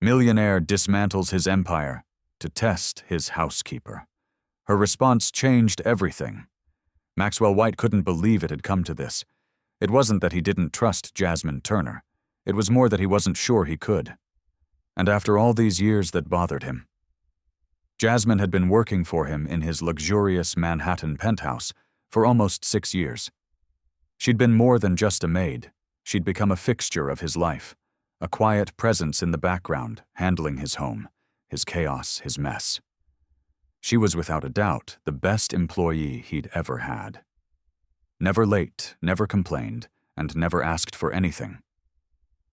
Millionaire dismantles his empire to test his housekeeper. Her response changed everything. Maxwell White couldn't believe it had come to this. It wasn't that he didn't trust Jasmine Turner. It was more that he wasn't sure he could. And after all these years that bothered him. Jasmine had been working for him in his luxurious Manhattan penthouse for almost 6 years. She'd been more than just a maid. She'd become a fixture of his life, a quiet presence in the background, handling his home, his chaos, his mess. She was without a doubt the best employee he'd ever had. Never late, never complained, and never asked for anything.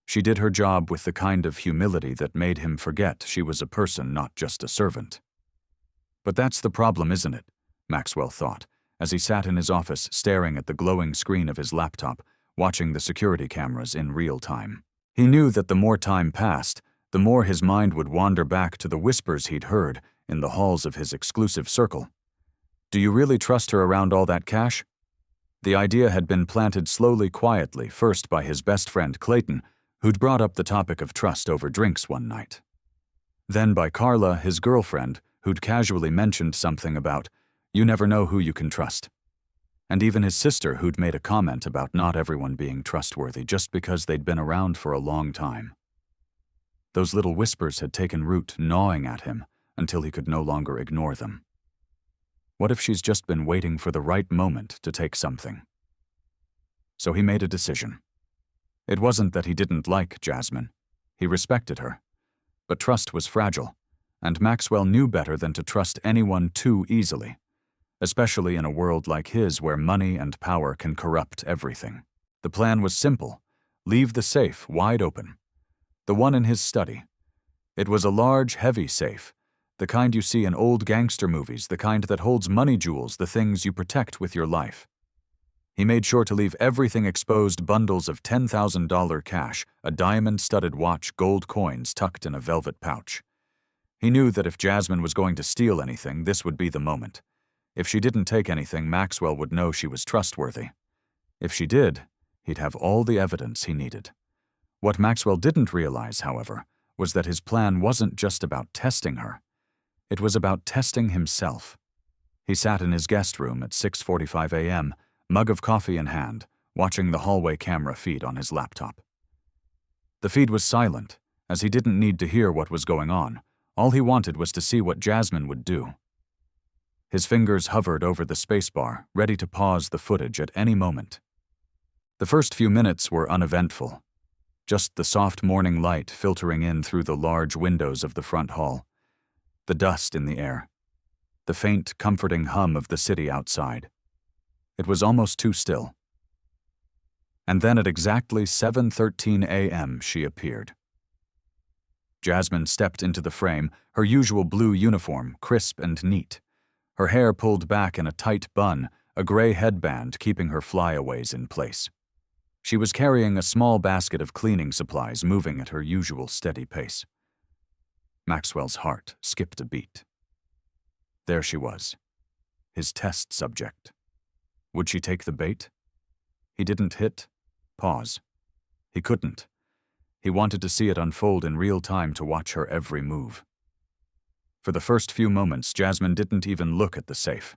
She did her job with the kind of humility that made him forget she was a person, not just a servant. But that's the problem, isn't it? Maxwell thought, as he sat in his office staring at the glowing screen of his laptop, watching the security cameras in real time. He knew that the more time passed, the more his mind would wander back to the whispers he'd heard in the halls of his exclusive circle. Do you really trust her around all that cash? The idea had been planted slowly, quietly, first by his best friend Clayton, who'd brought up the topic of trust over drinks one night. Then by Carla, his girlfriend, who'd casually mentioned something about, "You never know who you can trust." And even his sister, who'd made a comment about not everyone being trustworthy just because they'd been around for a long time. Those little whispers had taken root, gnawing at him, until he could no longer ignore them. What if she's just been waiting for the right moment to take something? So he made a decision. It wasn't that he didn't like Jasmine. He respected her. But trust was fragile, and Maxwell knew better than to trust anyone too easily, especially in a world like his where money and power can corrupt everything. The plan was simple: leave the safe wide open. The one in his study. It was a large, heavy safe, the kind you see in old gangster movies, the kind that holds money jewels, the things you protect with your life. He made sure to leave everything exposed: bundles of $10,000 cash, a diamond-studded watch, gold coins tucked in a velvet pouch. He knew that if Jasmine was going to steal anything, this would be the moment. If she didn't take anything, Maxwell would know she was trustworthy. If she did, he'd have all the evidence he needed. What Maxwell didn't realize, however, was that his plan wasn't just about testing her. It was about testing himself. He sat in his guest room at 6:45 a.m., mug of coffee in hand, watching the hallway camera feed on his laptop. The feed was silent, as he didn't need to hear what was going on. All he wanted was to see what Jasmine would do. His fingers hovered over the spacebar, ready to pause the footage at any moment. The first few minutes were uneventful. Just the soft morning light filtering in through the large windows of the front hall. The dust in the air. The faint, comforting hum of the city outside. It was almost too still. And then at exactly 7:13 a.m. she appeared. Jasmine stepped into the frame, her usual blue uniform, crisp and neat. Her hair pulled back in a tight bun, a gray headband keeping her flyaways in place. She was carrying a small basket of cleaning supplies, moving at her usual steady pace. Maxwell's heart skipped a beat. There she was, his test subject. Would she take the bait? He didn't hit pause. He couldn't. He wanted to see it unfold in real time, to watch her every move. For the first few moments, Jasmine didn't even look at the safe.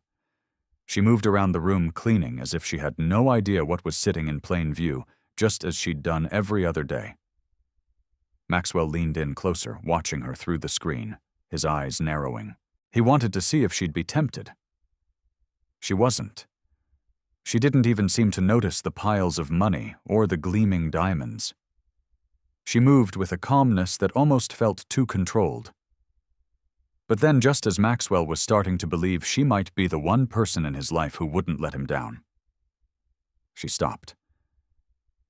She moved around the room cleaning as if she had no idea what was sitting in plain view, just as she'd done every other day. Maxwell leaned in closer, watching her through the screen, his eyes narrowing. He wanted to see if she'd be tempted. She wasn't. She didn't even seem to notice the piles of money or the gleaming diamonds. She moved with a calmness that almost felt too controlled. But then, just as Maxwell was starting to believe she might be the one person in his life who wouldn't let him down, she stopped.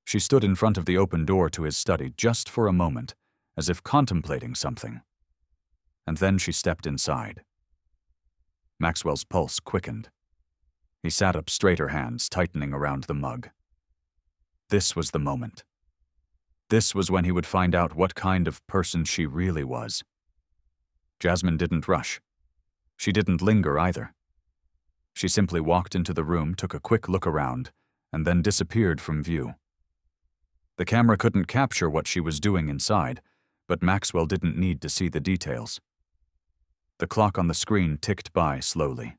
She stood in front of the open door to his study just for a moment, as if contemplating something. And then she stepped inside. Maxwell's pulse quickened. He sat up straight, her hands tightening around the mug. This was the moment. This was when he would find out what kind of person she really was. Jasmine didn't rush. She didn't linger either. She simply walked into the room, took a quick look around, and then disappeared from view. The camera couldn't capture what she was doing inside, but Maxwell didn't need to see the details. The clock on the screen ticked by slowly.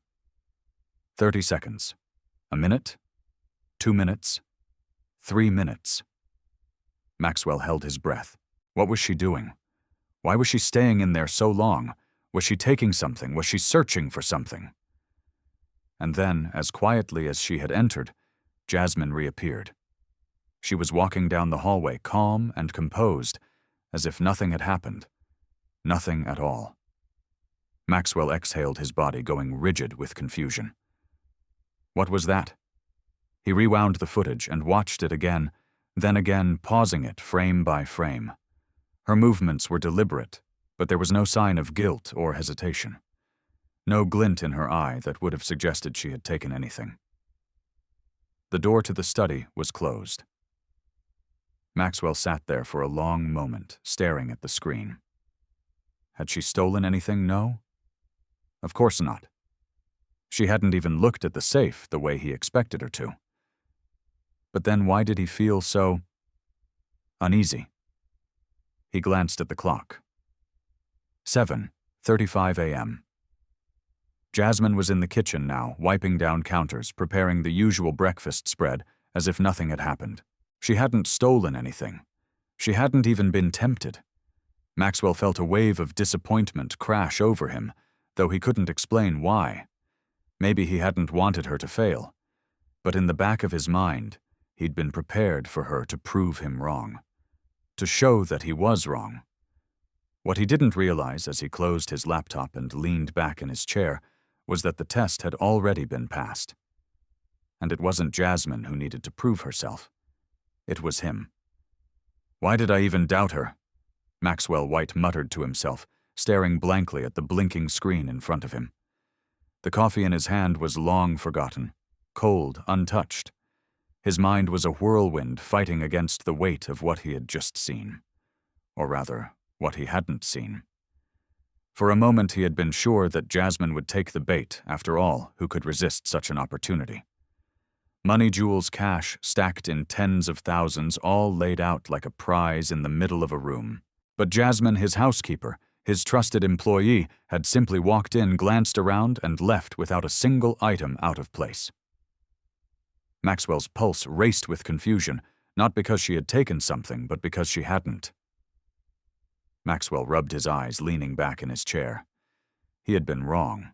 30 seconds. A minute? 2 minutes? 3 minutes. Maxwell held his breath. What was she doing? Why was she staying in there so long? Was she taking something? Was she searching for something? And then, as quietly as she had entered, Jasmine reappeared. She was walking down the hallway, calm and composed, as if nothing had happened. Nothing at all. Maxwell exhaled, his body going rigid with confusion. What was that? He rewound the footage and watched it again, then again, pausing it frame by frame. Her movements were deliberate, but there was no sign of guilt or hesitation. No glint in her eye that would have suggested she had taken anything. The door to the study was closed. Maxwell sat there for a long moment, staring at the screen. Had she stolen anything? No? Of course not. She hadn't even looked at the safe the way he expected her to. But then why did he feel so uneasy? He glanced at the clock. 7:35 a.m. Jasmine was in the kitchen now, wiping down counters, preparing the usual breakfast spread, as if nothing had happened. She hadn't stolen anything. She hadn't even been tempted. Maxwell felt a wave of disappointment crash over him, though he couldn't explain why. Maybe he hadn't wanted her to fail. But in the back of his mind, he'd been prepared for her to prove him wrong. To show that he was wrong. What he didn't realize as he closed his laptop and leaned back in his chair was that the test had already been passed. And it wasn't Jasmine who needed to prove herself. It was him. Why did I even doubt her? Maxwell White muttered to himself, staring blankly at the blinking screen in front of him. The coffee in his hand was long forgotten, cold, untouched. His mind was a whirlwind fighting against the weight of what he had just seen. Or rather, what he hadn't seen. For a moment he had been sure that Jasmine would take the bait. After all, who could resist such an opportunity? Money, jewels, cash, stacked in tens of thousands, all laid out like a prize in the middle of a room. But Jasmine, his housekeeper, his trusted employee, had simply walked in, glanced around, and left without a single item out of place. Maxwell's pulse raced with confusion, not because she had taken something, but because she hadn't. Maxwell rubbed his eyes, leaning back in his chair. He had been wrong,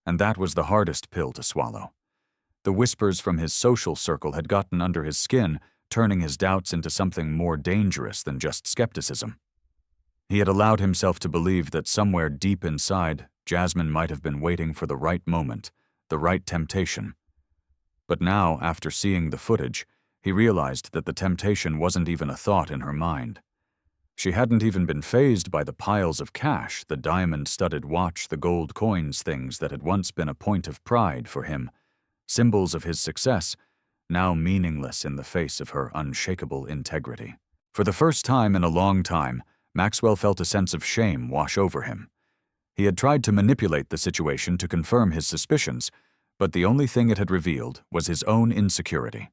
and that was the hardest pill to swallow. The whispers from his social circle had gotten under his skin, turning his doubts into something more dangerous than just skepticism. He had allowed himself to believe that somewhere deep inside, Jasmine might have been waiting for the right moment, the right temptation. But now, after seeing the footage, he realized that the temptation wasn't even a thought in her mind. She hadn't even been fazed by the piles of cash, the diamond-studded watch, the gold coins, things that had once been a point of pride for him, symbols of his success, now meaningless in the face of her unshakable integrity. For the first time in a long time, Maxwell felt a sense of shame wash over him. He had tried to manipulate the situation to confirm his suspicions, but the only thing it had revealed was his own insecurity.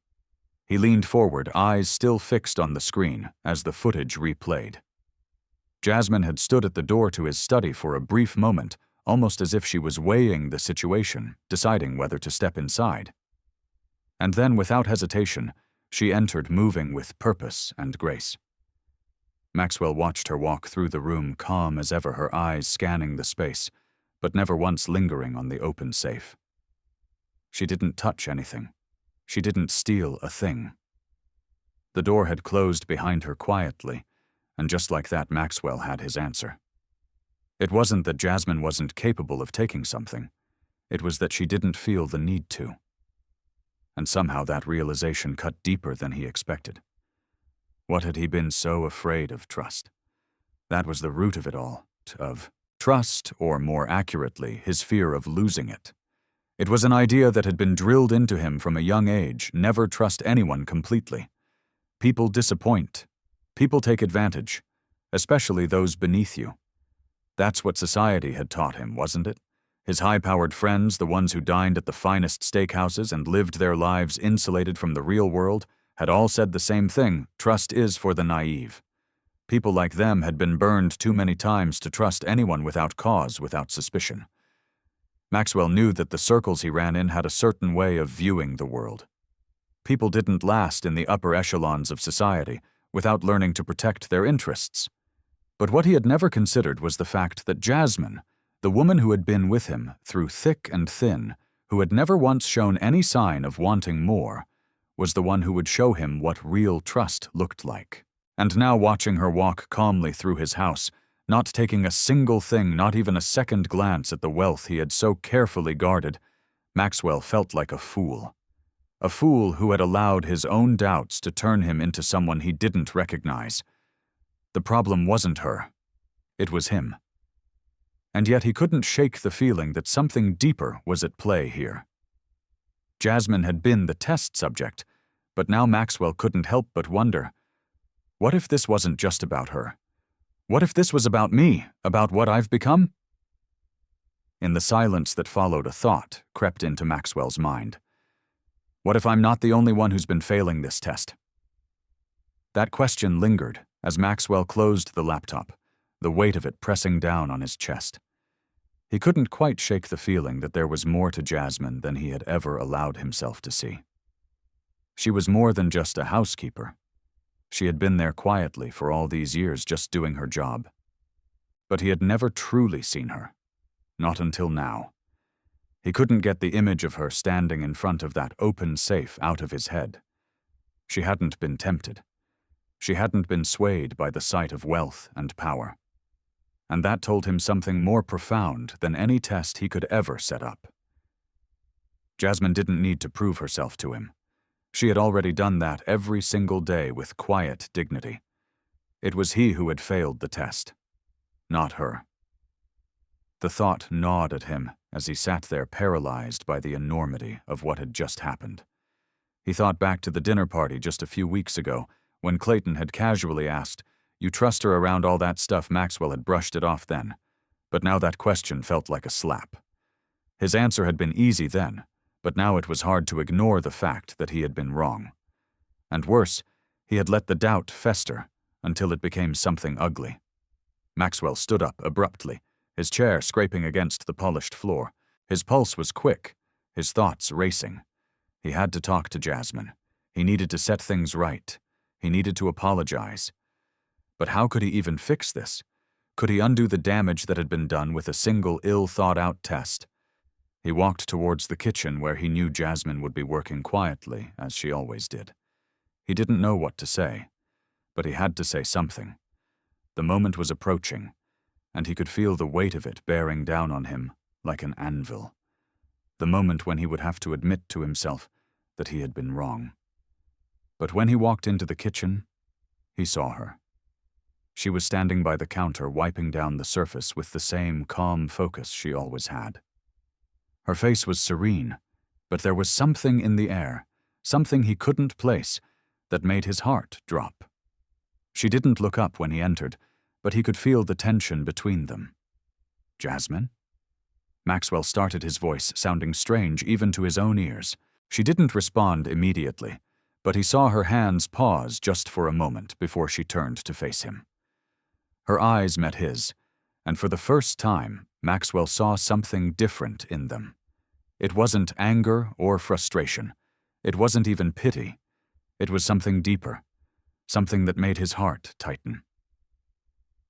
He leaned forward, eyes still fixed on the screen, as the footage replayed. Jasmine had stood at the door to his study for a brief moment, almost as if she was weighing the situation, deciding whether to step inside. And then, without hesitation, she entered, moving with purpose and grace. Maxwell watched her walk through the room, calm as ever, her eyes scanning the space, but never once lingering on the open safe. She didn't touch anything. She didn't steal a thing. The door had closed behind her quietly, and just like that, Maxwell had his answer. It wasn't that Jasmine wasn't capable of taking something. It was that she didn't feel the need to. And somehow that realization cut deeper than he expected. What had he been so afraid of trust? That was the root of it all, of trust, or more accurately, his fear of losing it. It was an idea that had been drilled into him from a young age: never trust anyone completely. People disappoint. People take advantage, especially those beneath you. That's what society had taught him, wasn't it? His high-powered friends, the ones who dined at the finest steakhouses and lived their lives insulated from the real world, had all said the same thing: trust is for the naive. People like them had been burned too many times to trust anyone without cause, without suspicion. Maxwell knew that the circles he ran in had a certain way of viewing the world. People didn't last in the upper echelons of society without learning to protect their interests. But what he had never considered was the fact that Jasmine, the woman who had been with him through thick and thin, who had never once shown any sign of wanting more, was the one who would show him what real trust looked like. And now, watching her walk calmly through his house, not taking a single thing, not even a second glance at the wealth he had so carefully guarded, Maxwell felt like a fool. A fool who had allowed his own doubts to turn him into someone he didn't recognize. The problem wasn't her. It was him. And yet he couldn't shake the feeling that something deeper was at play here. Jasmine had been the test subject, but now Maxwell couldn't help but wonder, what if this wasn't just about her? What if this was about me, about what I've become? In the silence that followed, a thought crept into Maxwell's mind. What if I'm not the only one who's been failing this test? That question lingered as Maxwell closed the laptop, the weight of it pressing down on his chest. He couldn't quite shake the feeling that there was more to Jasmine than he had ever allowed himself to see. She was more than just a housekeeper. She had been there quietly for all these years, just doing her job. But he had never truly seen her. Not until now. He couldn't get the image of her standing in front of that open safe out of his head. She hadn't been tempted. She hadn't been swayed by the sight of wealth and power. And that told him something more profound than any test he could ever set up. Jasmine didn't need to prove herself to him. She had already done that every single day with quiet dignity. It was he who had failed the test, not her. The thought gnawed at him as he sat there paralyzed by the enormity of what had just happened. He thought back to the dinner party just a few weeks ago when Clayton had casually asked, "You trust her around all that stuff?" Maxwell had brushed it off then, but now that question felt like a slap. His answer had been easy then, but now it was hard to ignore the fact that he had been wrong. And worse, he had let the doubt fester until it became something ugly. Maxwell stood up abruptly, his chair scraping against the polished floor. His pulse was quick, his thoughts racing. He had to talk to Jasmine. He needed to set things right. He needed to apologize. But how could he even fix this? Could he undo the damage that had been done with a single ill-thought-out test? He walked towards the kitchen where he knew Jasmine would be working quietly, as she always did. He didn't know what to say, but he had to say something. The moment was approaching, and he could feel the weight of it bearing down on him like an anvil. The moment when he would have to admit to himself that he had been wrong. But when he walked into the kitchen, he saw her. She was standing by the counter, wiping down the surface with the same calm focus she always had. Her face was serene, but there was something in the air, something he couldn't place, that made his heart drop. She didn't look up when he entered, but he could feel the tension between them. "Jasmine?" Maxwell started, his voice sounding strange even to his own ears. She didn't respond immediately, but he saw her hands pause just for a moment before she turned to face him. Her eyes met his, and for the first time, Maxwell saw something different in them. It wasn't anger or frustration. It wasn't even pity. It was something deeper, something that made his heart tighten.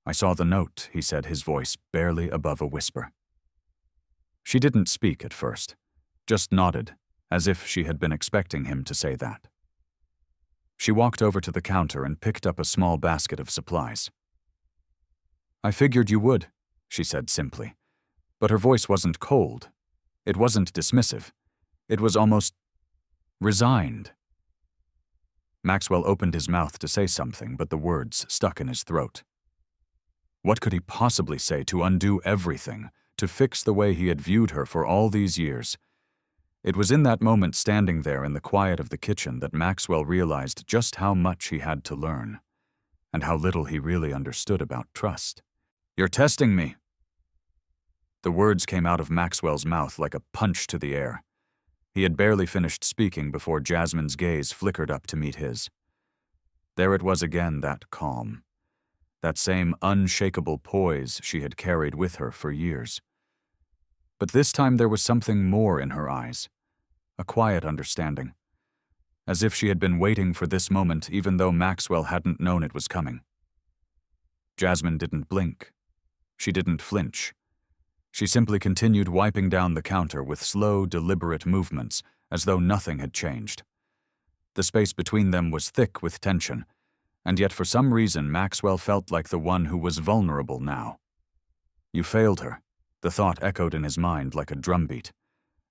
"I saw the note," he said, his voice barely above a whisper. She didn't speak at first, just nodded, as if she had been expecting him to say that. She walked over to the counter and picked up a small basket of supplies. "I figured you would," she said simply, but her voice wasn't cold. It wasn't dismissive. It was almost resigned. Maxwell opened his mouth to say something, but the words stuck in his throat. What could he possibly say to undo everything, to fix the way he had viewed her for all these years? It was in that moment, standing there in the quiet of the kitchen, that Maxwell realized just how much he had to learn, and how little he really understood about trust. "You're testing me." The words came out of Maxwell's mouth like a punch to the air. He had barely finished speaking before Jasmine's gaze flickered up to meet his. There it was again, that calm. that same unshakable poise she had carried with her for years. But this time there was something more in her eyes, a quiet understanding, as if she had been waiting for this moment even though Maxwell hadn't known it was coming. Jasmine didn't blink. She didn't flinch. She simply continued wiping down the counter with slow, deliberate movements, as though nothing had changed. The space between them was thick with tension, and yet for some reason Maxwell felt like the one who was vulnerable now. You failed her, the thought echoed in his mind like a drumbeat.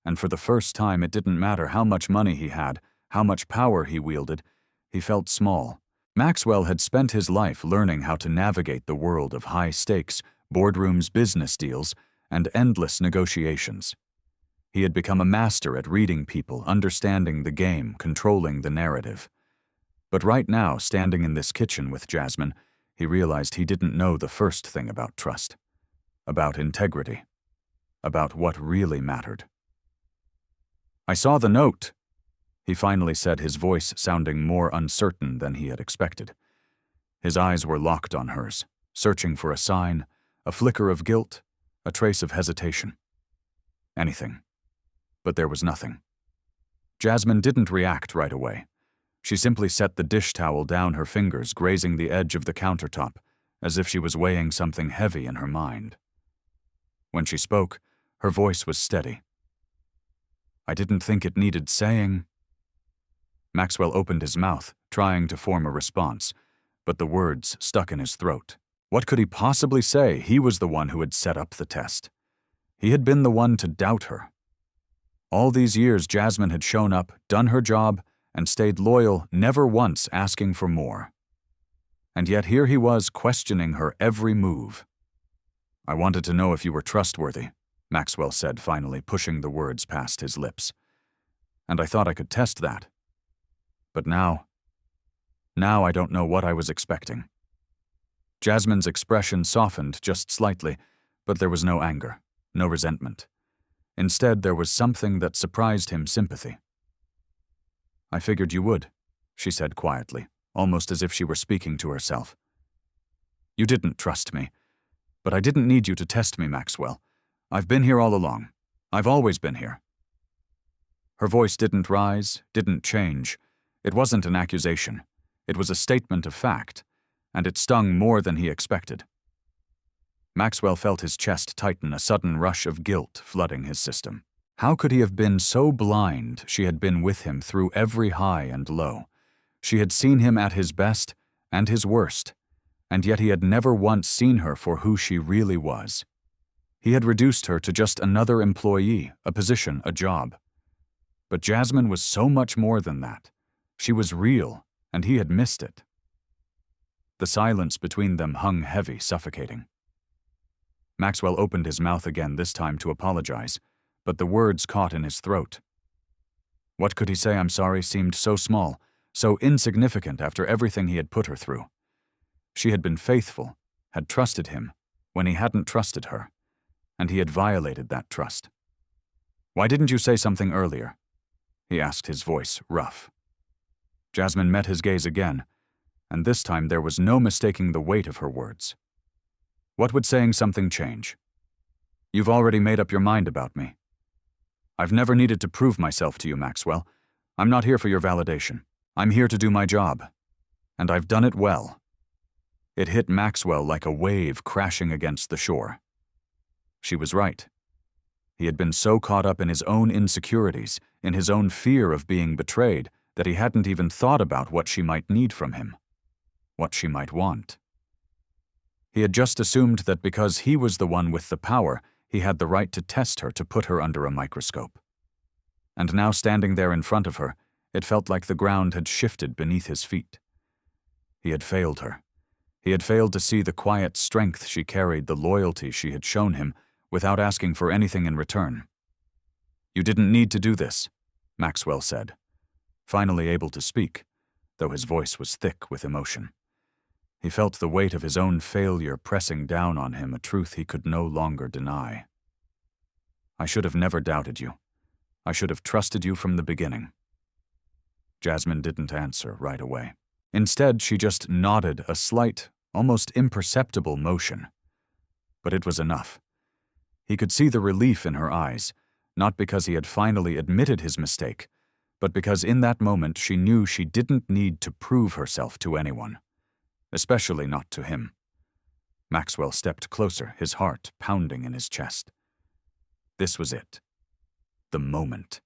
And for the first time it didn't matter how much money he had, how much power he wielded, he felt small. Maxwell had spent his life learning how to navigate the world of high stakes, boardrooms, business deals, and endless negotiations. He had become a master at reading people, understanding the game, controlling the narrative. But right now, standing in this kitchen with Jasmine, he realized he didn't know the first thing about trust, about integrity, about what really mattered. "I saw the note," he finally said, his voice sounding more uncertain than he had expected. His eyes were locked on hers, searching for a sign, a flicker of guilt, a trace of hesitation. Anything. But there was nothing. Jasmine didn't react right away. She simply set the dish towel down, her fingers grazing the edge of the countertop, as if she was weighing something heavy in her mind. When she spoke, her voice was steady. "I didn't think it needed saying." Maxwell opened his mouth, trying to form a response, but the words stuck in his throat. What could he possibly say? He was the one who had set up the test. He had been the one to doubt her. All these years Jasmine had shown up, done her job, and stayed loyal, never once asking for more. And yet here he was questioning her every move. "I wanted to know if you were trustworthy," Maxwell said, finally pushing the words past his lips. "And I thought I could test that. But now I don't know what I was expecting." Jasmine's expression softened just slightly, but there was no anger, no resentment. Instead, there was something that surprised him: sympathy. "I figured you would," she said quietly, almost as if she were speaking to herself. "You didn't trust me, but I didn't need you to test me, Maxwell. I've been here all along. I've always been here." Her voice didn't rise, didn't change. It wasn't an accusation. It was a statement of fact, and it stung more than he expected. Maxwell felt his chest tighten, a sudden rush of guilt flooding his system. How could he have been so blind? She had been with him through every high and low. She had seen him at his best and his worst, and yet he had never once seen her for who she really was. He had reduced her to just another employee, a position, a job. But Jasmine was so much more than that. She was real, and he had missed it. The silence between them hung heavy, suffocating. Maxwell opened his mouth again, this time to apologize, but the words caught in his throat. What could he say? "I'm sorry" seemed so small, so insignificant after everything he had put her through. She had been faithful, had trusted him when he hadn't trusted her, and he had violated that trust. "Why didn't you say something earlier?" he asked, his voice rough. Jasmine met his gaze again, and this time there was no mistaking the weight of her words. "What would saying something change? You've already made up your mind about me. I've never needed to prove myself to you, Maxwell. I'm not here for your validation. I'm here to do my job. And I've done it well." It hit Maxwell like a wave crashing against the shore. She was right. He had been so caught up in his own insecurities, in his own fear of being betrayed, that he hadn't even thought about what she might need from him, what she might want. He had just assumed that because he was the one with the power, he had the right to test her, to put her under a microscope. And now, standing there in front of her, it felt like the ground had shifted beneath his feet. He had failed her. He had failed to see the quiet strength she carried, the loyalty she had shown him, without asking for anything in return. "You didn't need to do this," Maxwell said, finally able to speak, though his voice was thick with emotion. He felt the weight of his own failure pressing down on him, a truth he could no longer deny. "I should have never doubted you. I should have trusted you from the beginning." Jasmine didn't answer right away. Instead, she just nodded, a slight, almost imperceptible motion. But it was enough. He could see the relief in her eyes, not because he had finally admitted his mistake, but because in that moment she knew she didn't need to prove herself to anyone, especially not to him. Maxwell stepped closer, his heart pounding in his chest. This was it. The moment.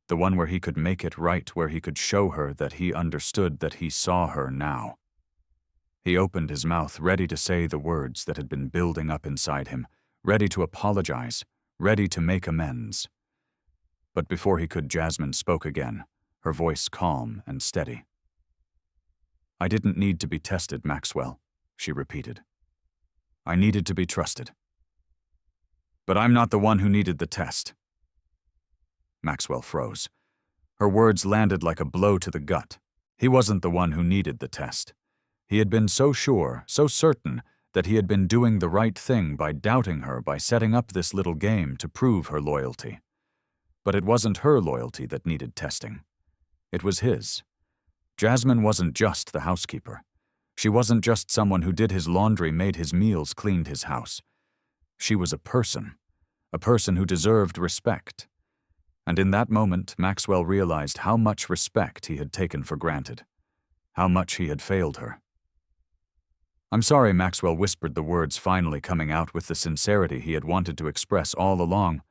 The one where he could make it right, where he could show her that he understood, that he saw her now. He opened his mouth, ready to say the words that had been building up inside him, ready to apologize, ready to make amends. But before he could, Jasmine spoke again, her voice calm and steady. "I didn't need to be tested, Maxwell," she repeated. "I needed to be trusted. But I'm not the one who needed the test." Maxwell froze. Her words landed like a blow to the gut. He wasn't the one who needed the test. He had been so sure, so certain, that he had been doing the right thing by doubting her, by setting up this little game to prove her loyalty. But it wasn't her loyalty that needed testing. It was his. Jasmine wasn't just the housekeeper. She wasn't just someone who did his laundry, made his meals, cleaned his house. She was a person who deserved respect. And in that moment, Maxwell realized how much respect he had taken for granted, how much he had failed her. "I'm sorry," Maxwell whispered, the words finally coming out with the sincerity he had wanted to express all along.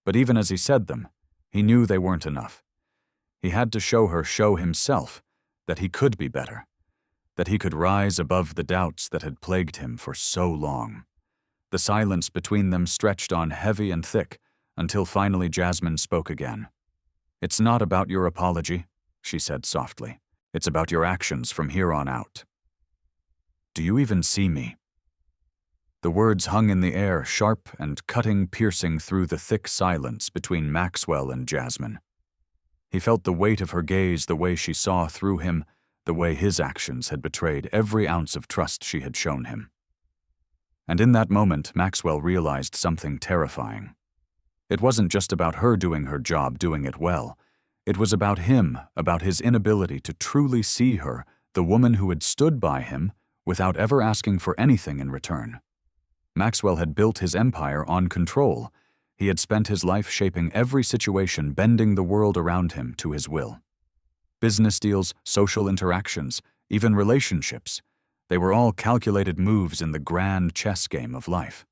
But even as he said them, he knew they weren't enough. He had to show himself, that he could be better, that he could rise above the doubts that had plagued him for so long. The silence between them stretched on heavy and thick, until finally Jasmine spoke again. "It's not about your apology," she said softly. "It's about your actions from here on out. Do you even see me?" The words hung in the air, sharp and cutting, piercing through the thick silence between Maxwell and Jasmine. He felt the weight of her gaze, the way she saw through him, the way his actions had betrayed every ounce of trust she had shown him. And in that moment, Maxwell realized something terrifying. It wasn't just about her doing her job, doing it well. It was about him, about his inability to truly see her, the woman who had stood by him, without ever asking for anything in return. Maxwell had built his empire on control. He had spent his life shaping every situation, bending the world around him to his will. Business deals, social interactions, even relationships, they were all calculated moves in the grand chess game of life.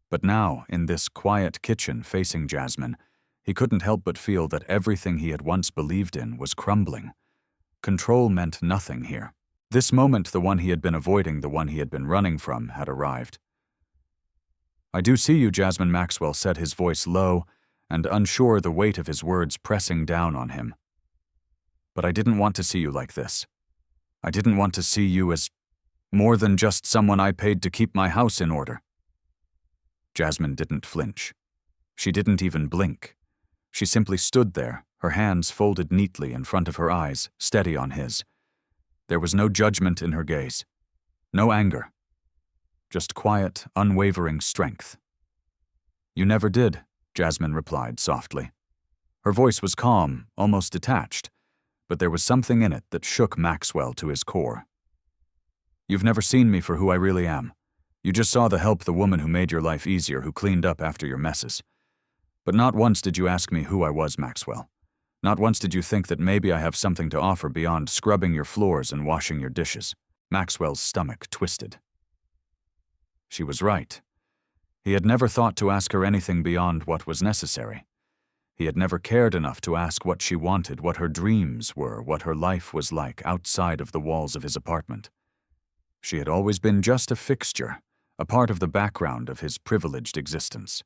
But now, in this quiet kitchen facing Jasmine, he couldn't help but feel that everything he had once believed in was crumbling. Control meant nothing here. This moment, the one he had been avoiding, the one he had been running from, had arrived. "I do see you," Jasmine. Maxwell said, his voice low and unsure, the weight of his words pressing down on him. "But I didn't want to see you like this. I didn't want to see you as more than just someone I paid to keep my house in order." Jasmine didn't flinch. She didn't even blink. She simply stood there, her hands folded neatly in front of her eyes, steady on his. There was no judgment in her gaze, no anger, just quiet, unwavering strength. "You never did," Jasmine replied softly. Her voice was calm, almost detached, but there was something in it that shook Maxwell to his core. "You've never seen me for who I really am. You just saw the help, the woman who made your life easier, who cleaned up after your messes. But not once did you ask me who I was, Maxwell. Not once did you think that maybe I have something to offer beyond scrubbing your floors and washing your dishes." Maxwell's stomach twisted. She was right. He had never thought to ask her anything beyond what was necessary. He had never cared enough to ask what she wanted, what her dreams were, what her life was like outside of the walls of his apartment. She had always been just a fixture, a part of the background of his privileged existence.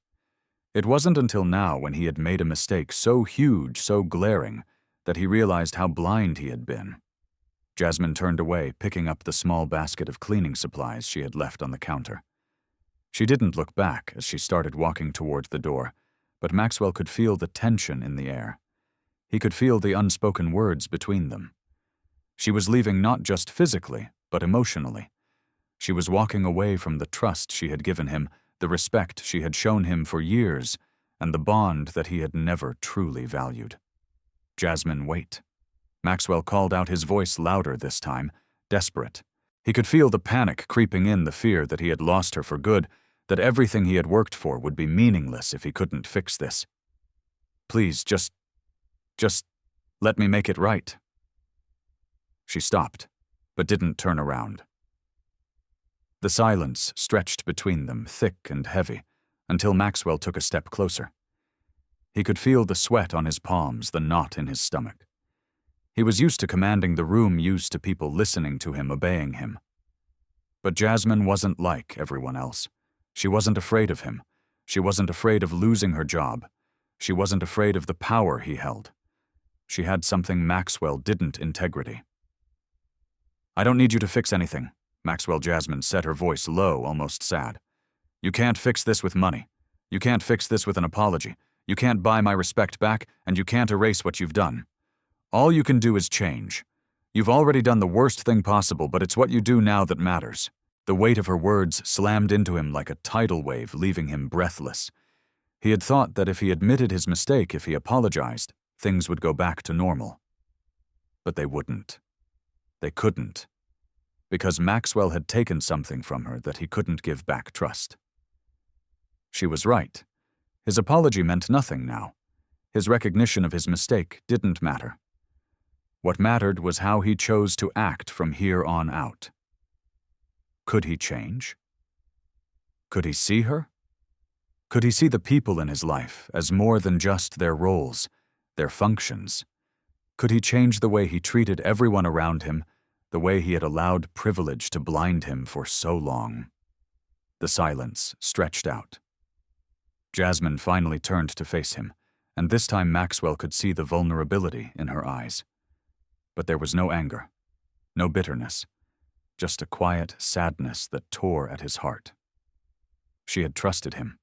It wasn't until now, when he had made a mistake so huge, so glaring, that he realized how blind he had been. Jasmine turned away, picking up the small basket of cleaning supplies she had left on the counter. She didn't look back as she started walking toward the door, but Maxwell could feel the tension in the air. He could feel the unspoken words between them. She was leaving not just physically, but emotionally. She was walking away from the trust she had given him, the respect she had shown him for years, and the bond that he had never truly valued. "Jasmine, wait." Maxwell called out, his voice louder this time, desperate. He could feel the panic creeping in, the fear that he had lost her for good, that everything he had worked for would be meaningless if he couldn't fix this. Please, just let me make it right. She stopped, but didn't turn around. The silence stretched between them, thick and heavy, until Maxwell took a step closer. He could feel the sweat on his palms, the knot in his stomach. He was used to commanding the room, used to people listening to him, obeying him. But Jasmine wasn't like everyone else. She wasn't afraid of him. She wasn't afraid of losing her job. She wasn't afraid of the power he held. She had something Maxwell didn't: integrity. I don't need you to fix anything, Maxwell. Jasmine said, her voice low, almost sad. You can't fix this with money. You can't fix this with an apology. You can't buy my respect back, and you can't erase what you've done. All you can do is change. You've already done the worst thing possible, but it's what you do now that matters. The weight of her words slammed into him like a tidal wave, leaving him breathless. He had thought that if he admitted his mistake, if he apologized, things would go back to normal. But they wouldn't. They couldn't. Because Maxwell had taken something from her that he couldn't give back: trust. She was right. His apology meant nothing now. His recognition of his mistake didn't matter. What mattered was how he chose to act from here on out. Could he change? Could he see her? Could he see the people in his life as more than just their roles, their functions? Could he change the way he treated everyone around him, the way he had allowed privilege to blind him for so long? The silence stretched out. Jasmine finally turned to face him, and this time Maxwell could see the vulnerability in her eyes. But there was no anger, no bitterness, just a quiet sadness that tore at his heart. She had trusted him,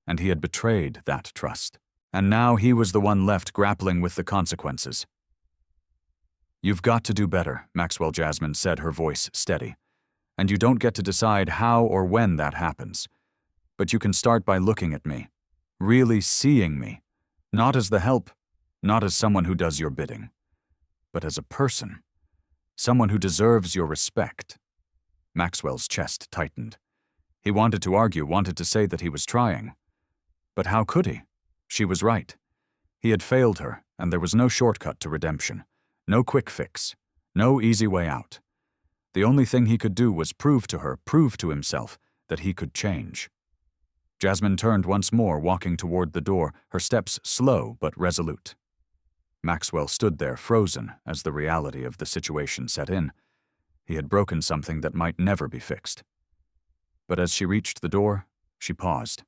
and he had betrayed that trust, and now he was the one left grappling with the consequences. You've got to do better, Maxwell. Jasmine said, her voice steady. And you don't get to decide how or when that happens. But you can start by looking at me, really seeing me, not as the help, not as someone who does your bidding, but as a person, someone who deserves your respect. Maxwell's chest tightened. He wanted to argue, wanted to say that he was trying. But how could he? She was right. He had failed her, and there was no shortcut to redemption, no quick fix, no easy way out. The only thing he could do was prove to her, prove to himself, that he could change. Jasmine turned once more, walking toward the door, her steps slow but resolute. Maxwell stood there, frozen, as the reality of the situation set in. He had broken something that might never be fixed. But as she reached the door, she paused.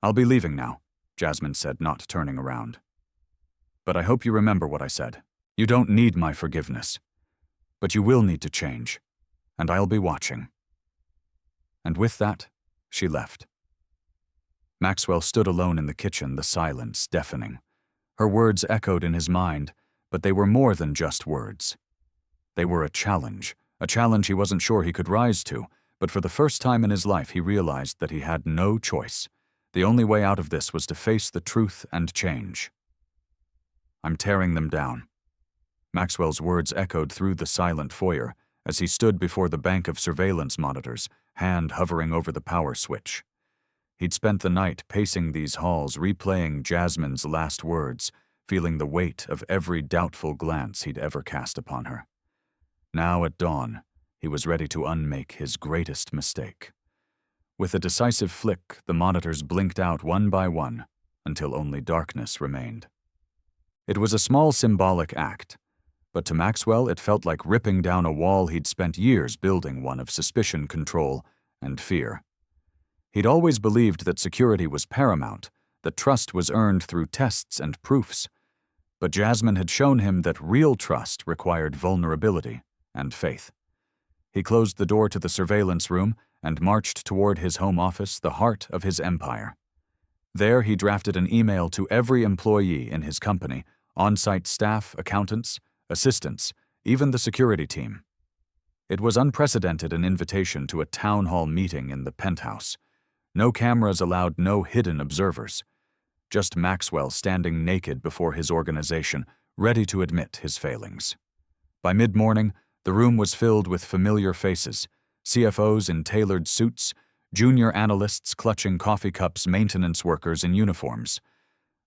I'll be leaving now, Jasmine said, not turning around. But I hope you remember what I said. You don't need my forgiveness. But you will need to change, and I'll be watching. And with that, she left. Maxwell stood alone in the kitchen, the silence deafening. Her words echoed in his mind, but they were more than just words. They were a challenge he wasn't sure he could rise to, but for the first time in his life he realized that he had no choice. The only way out of this was to face the truth and change. I'm tearing them down. Maxwell's words echoed through the silent foyer as he stood before the bank of surveillance monitors, hand hovering over the power switch. He'd spent the night pacing these halls, replaying Jasmine's last words, feeling the weight of every doubtful glance he'd ever cast upon her. Now at dawn, he was ready to unmake his greatest mistake. With a decisive flick, the monitors blinked out one by one, until only darkness remained. It was a small symbolic act, but to Maxwell it felt like ripping down a wall he'd spent years building, one of suspicion, control, and fear. He'd always believed that security was paramount, that trust was earned through tests and proofs. But Jasmine had shown him that real trust required vulnerability and faith. He closed the door to the surveillance room and marched toward his home office, the heart of his empire. There he drafted an email to every employee in his company, on-site staff, accountants, assistants, even the security team. It was unprecedented, an invitation to a town hall meeting in the penthouse. No cameras allowed, no hidden observers. Just Maxwell standing naked before his organization, ready to admit his failings. By mid-morning, The room was filled with familiar faces, CFOs in tailored suits, junior analysts clutching coffee cups, maintenance workers in uniforms.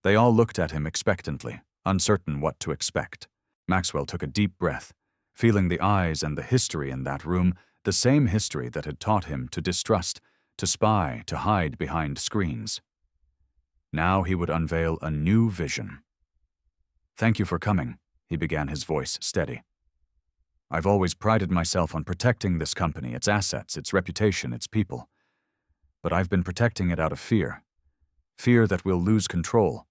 They all looked at him expectantly, uncertain what to expect. Maxwell took a deep breath, feeling the eyes and the history in that room, the same history that had taught him to distrust, to spy, to hide behind screens. Now he would unveil a new vision. "Thank you for coming," he began, his voice steady. "I've always prided myself on protecting this company, its assets, its reputation, its people. But I've been protecting it out of fear. Fear that we'll lose control.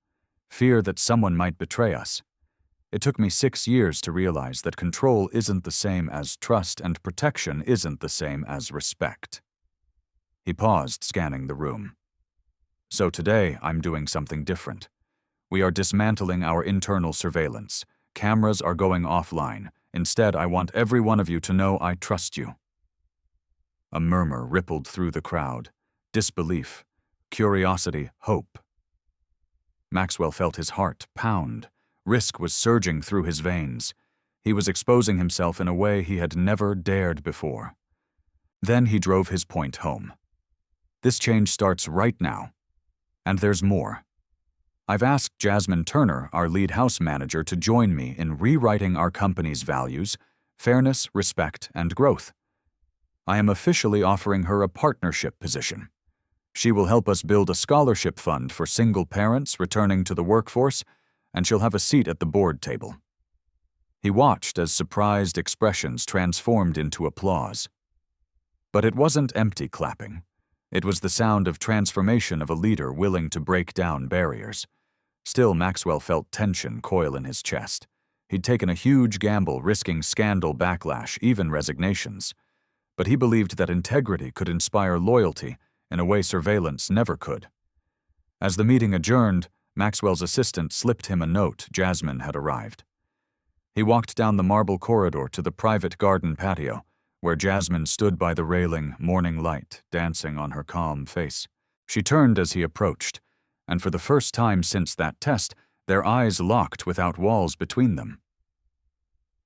Fear that someone might betray us. It took me 6 years to realize that control isn't the same as trust and protection isn't the same as respect." He paused, scanning the room. "So today, I'm doing something different. We are dismantling our internal surveillance. Cameras are going offline. Instead, I want every one of you to know I trust you." A murmur rippled through the crowd. Disbelief, curiosity, hope. Maxwell felt his heart pound. Risk was surging through his veins. He was exposing himself in a way he had never dared before. Then he drove his point home. "This change starts right now. And there's more. I've asked Jasmine Turner, our lead house manager, to join me in rewriting our company's values, fairness, respect, and growth. I am officially offering her a partnership position. She will help us build a scholarship fund for single parents returning to the workforce, and she'll have a seat at the board table." He watched as surprised expressions transformed into applause. But it wasn't empty clapping. It was the sound of transformation of a leader willing to break down barriers. Still, Maxwell felt tension coil in his chest. He'd taken a huge gamble, risking scandal, backlash, even resignations. But he believed that integrity could inspire loyalty in a way surveillance never could. As the meeting adjourned, Maxwell's assistant slipped him a note. Jasmine had arrived. He walked down the marble corridor to the private garden patio, where Jasmine stood by the railing, morning light dancing on her calm face. She turned as he approached, and for the first time since that test, their eyes locked without walls between them.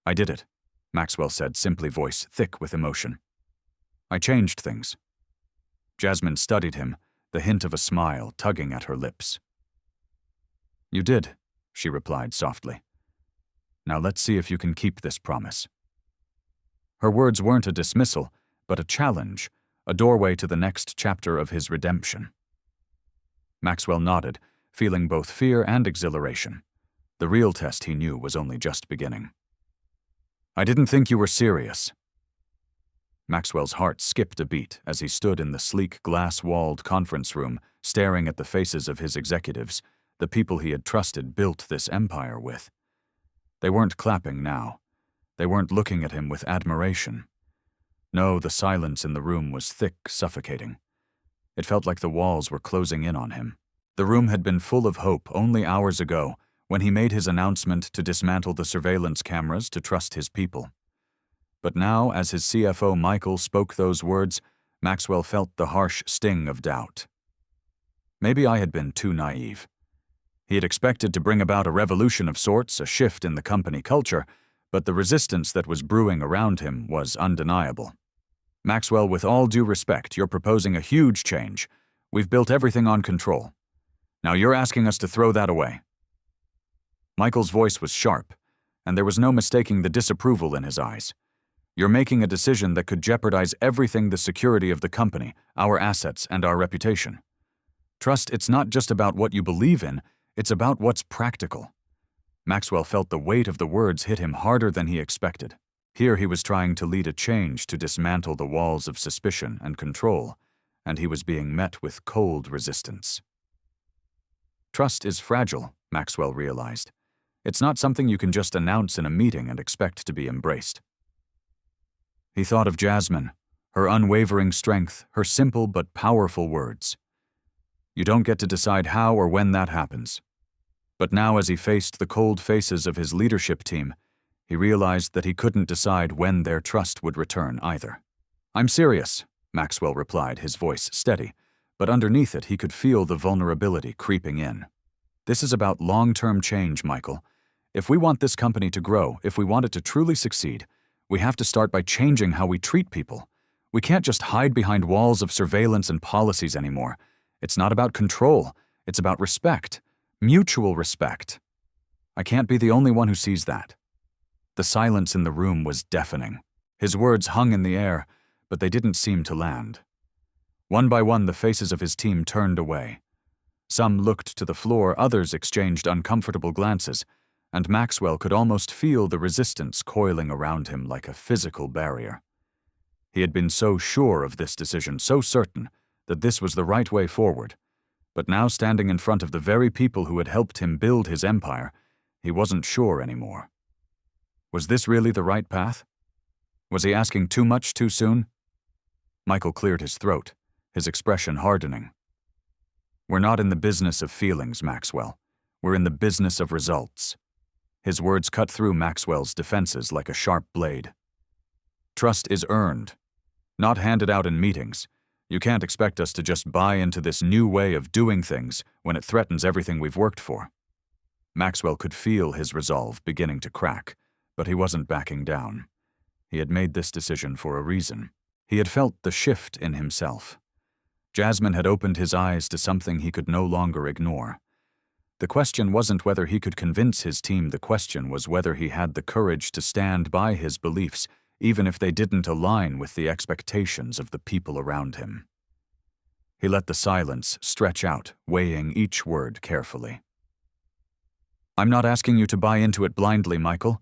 "I did it," Maxwell said, simply, voice thick with emotion. "I changed things." Jasmine studied him, the hint of a smile tugging at her lips. "You did," she replied softly. "Now let's see if you can keep this promise." Her words weren't a dismissal, but a challenge, a doorway to the next chapter of his redemption. Maxwell nodded, feeling both fear and exhilaration. The real test, he knew, was only just beginning. "I didn't think you were serious." Maxwell's heart skipped a beat as he stood in the sleek, glass-walled conference room, staring at the faces of his executives, the people he had trusted, built this empire with. They weren't clapping now. They weren't looking at him with admiration. No, the silence in the room was thick, suffocating. It felt like the walls were closing in on him. The room had been full of hope only hours ago, when he made his announcement to dismantle the surveillance cameras to trust his people. But now, as his CFO Michael spoke those words, Maxwell felt the harsh sting of doubt. Maybe I had been too naive. He had expected to bring about a revolution of sorts, a shift in the company culture, but the resistance that was brewing around him was undeniable. "Maxwell, with all due respect, you're proposing a huge change. We've built everything on control. Now you're asking us to throw that away." Michael's voice was sharp, and there was no mistaking the disapproval in his eyes. "You're making a decision that could jeopardize everything, the security of the company, our assets, and our reputation. Trust, it's not just about what you believe in, it's about what's practical." Maxwell felt the weight of the words hit him harder than he expected. Here he was trying to lead a change to dismantle the walls of suspicion and control, and he was being met with cold resistance. Trust is fragile, Maxwell realized. It's not something you can just announce in a meeting and expect to be embraced. He thought of Jasmine, her unwavering strength, her simple but powerful words. You don't get to decide how or when that happens. But now, as he faced the cold faces of his leadership team, he realized that he couldn't decide when their trust would return either. I'm serious, Maxwell replied, his voice steady, but underneath it he could feel the vulnerability creeping in. This is about long-term change, Michael. If we want this company to grow, if we want it to truly succeed, We have to start by changing how we treat people. We can't just hide behind walls of surveillance and policies anymore. It's not about control. It's about respect. Mutual respect. I can't be the only one who sees that." The silence in the room was deafening. His words hung in the air, but they didn't seem to land. One by one, the faces of his team turned away. Some looked to the floor, others exchanged uncomfortable glances, and Maxwell could almost feel the resistance coiling around him like a physical barrier. He had been so sure of this decision, so certain that this was the right way forward, but now standing in front of the very people who had helped him build his empire, he wasn't sure anymore. Was this really the right path? Was he asking too much too soon? Michael cleared his throat, his expression hardening. "We're not in the business of feelings, Maxwell. We're in the business of results." His words cut through Maxwell's defenses like a sharp blade. "Trust is earned, not handed out in meetings. You can't expect us to just buy into this new way of doing things when it threatens everything we've worked for." Maxwell could feel his resolve beginning to crack, but he wasn't backing down. He had made this decision for a reason. He had felt the shift in himself. Jasmine had opened his eyes to something he could no longer ignore. The question wasn't whether he could convince his team, the question was whether he had the courage to stand by his beliefs, even if they didn't align with the expectations of the people around him. He let the silence stretch out, weighing each word carefully. "I'm not asking you to buy into it blindly, Michael,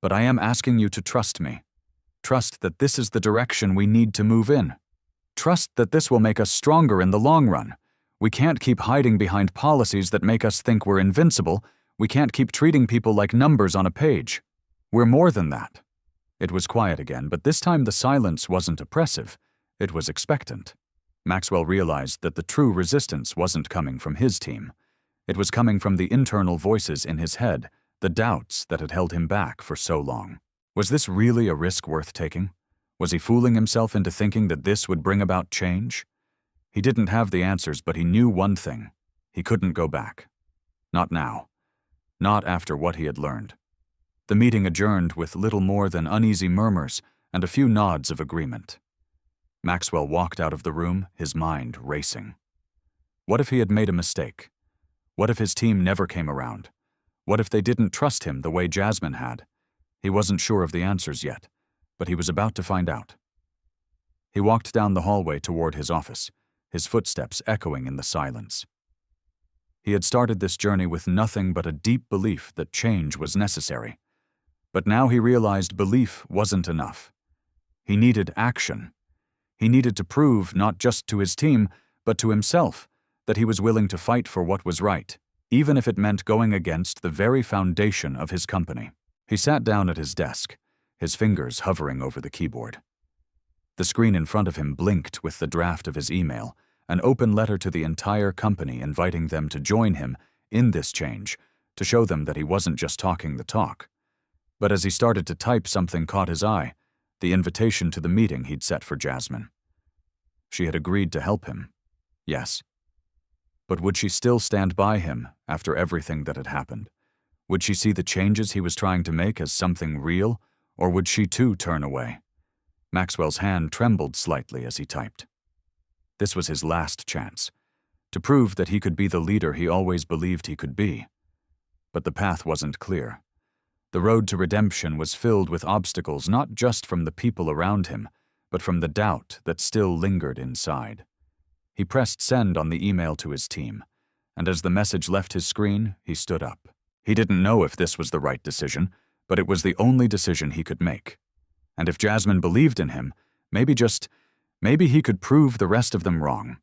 but I am asking you to trust me. Trust that this is the direction we need to move in. Trust that this will make us stronger in the long run. We can't keep hiding behind policies that make us think we're invincible. We can't keep treating people like numbers on a page. We're more than that." It was quiet again, but this time the silence wasn't oppressive. It was expectant. Maxwell realized that the true resistance wasn't coming from his team. It was coming from the internal voices in his head, the doubts that had held him back for so long. Was this really a risk worth taking? Was he fooling himself into thinking that this would bring about change? He didn't have the answers, but he knew one thing. He couldn't go back. Not now. Not after what he had learned. The meeting adjourned with little more than uneasy murmurs and a few nods of agreement. Maxwell walked out of the room, his mind racing. What if he had made a mistake? What if his team never came around? What if they didn't trust him the way Jasmine had? He wasn't sure of the answers yet, but he was about to find out. He walked down the hallway toward his office, his footsteps echoing in the silence. He had started this journey with nothing but a deep belief that change was necessary. But now he realized belief wasn't enough. He needed action. He needed to prove, not just to his team, but to himself, that he was willing to fight for what was right, even if it meant going against the very foundation of his company. He sat down at his desk, his fingers hovering over the keyboard. The screen in front of him blinked with the draft of his email, an open letter to the entire company inviting them to join him in this change, to show them that he wasn't just talking the talk. But as he started to type, something caught his eye, the invitation to the meeting he'd set for Jasmine. She had agreed to help him. Yes. But would she still stand by him after everything that had happened? Would she see the changes he was trying to make as something real, or would she too turn away? Maxwell's hand trembled slightly as he typed. This was his last chance, to prove that he could be the leader he always believed he could be. But the path wasn't clear. The road to redemption was filled with obstacles not just from the people around him, but from the doubt that still lingered inside. He pressed send on the email to his team, and as the message left his screen, he stood up. He didn't know if this was the right decision, but it was the only decision he could make. And if Jasmine believed in him, maybe he could prove the rest of them wrong.